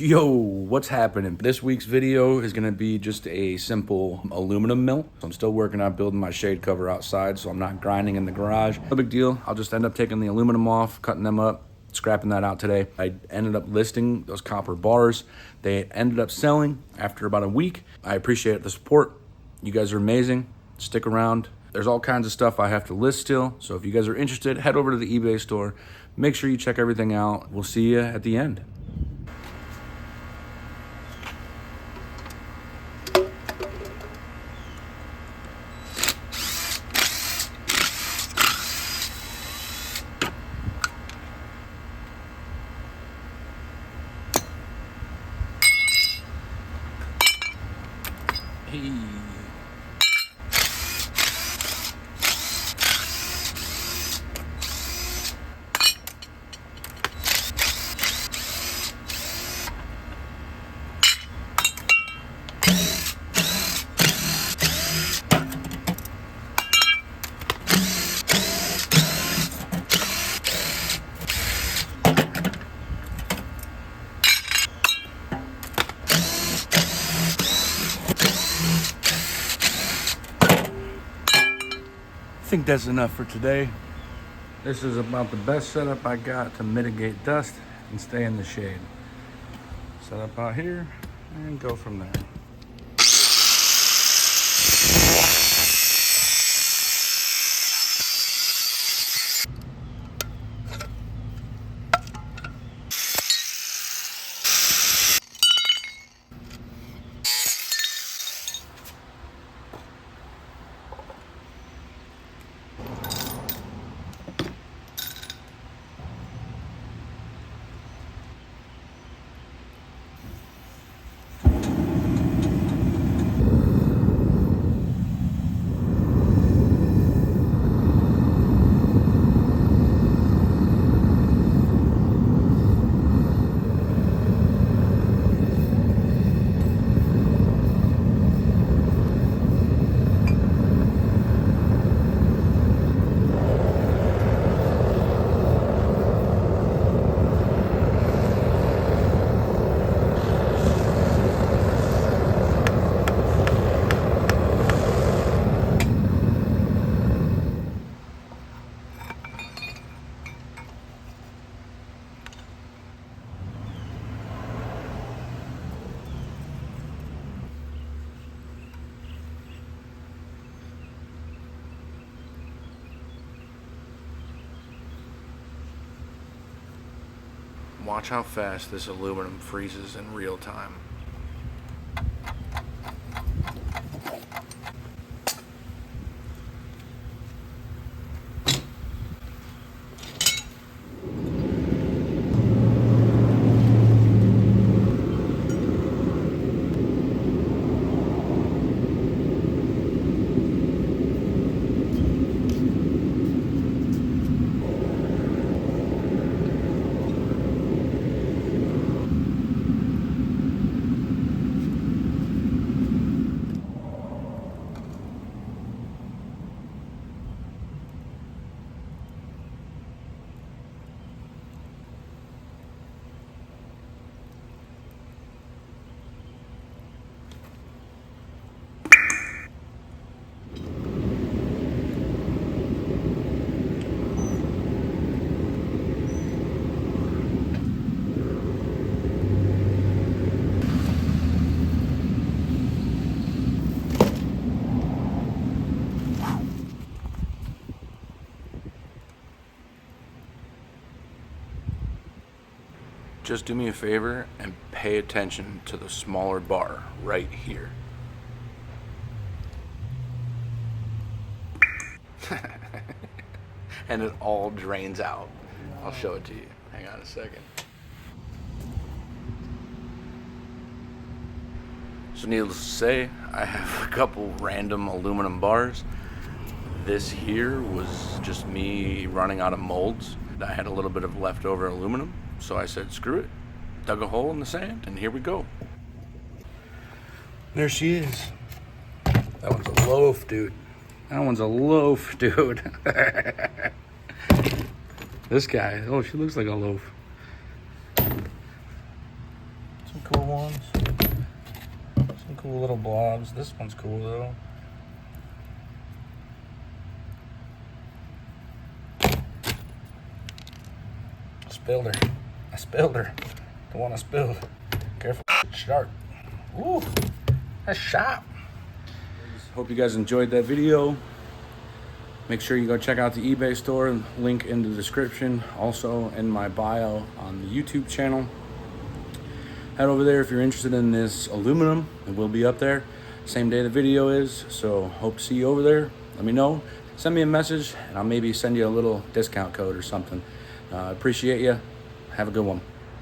Yo, what's happening? This week's video is gonna be just a simple aluminum mill. I'm still working on building my shade cover outside, so I'm not grinding in the garage. No big deal. I'll just end up taking the aluminum off, cutting them up, scrapping that out today. I ended up listing those copper bars. They ended up selling after about a week. I appreciate the support. You guys are amazing. Stick around. There's all kinds of stuff I have to list still. So if you guys are interested, head over to the eBay store. Make sure you check everything out. We'll see you at the end. Hey. I think that's enough for today. This is about the best setup I got to mitigate dust and stay in the shade. Set up out here and go from there. Watch how fast this aluminum freezes in real time. Just do me a favor and pay attention to the smaller bar right here. And it all drains out. I'll show it to you. Hang on a second. So needless to say, I have a couple random aluminum bars. This here was just me running out of molds. I had a little bit of leftover aluminum. So I said, screw it, dug a hole in the sand, and here we go. There she is. That one's a loaf, dude. That one's a loaf, dude. This guy, oh, she looks like a loaf. So ones. Some cool little blobs. This one's cool though. Spilled her. I spilled her. The one I spilled. Careful, it's sharp. Ooh, that's sharp. Hope you guys enjoyed that video. Make sure you go check out the eBay store, link in the description, also in my bio on the YouTube channel. Head over there if you're interested in this aluminum. It will be up there same day the video is, so hope to see you over there. Let me know. Send me a message and I'll maybe send you a little discount code or something. Appreciate you. Have a good one.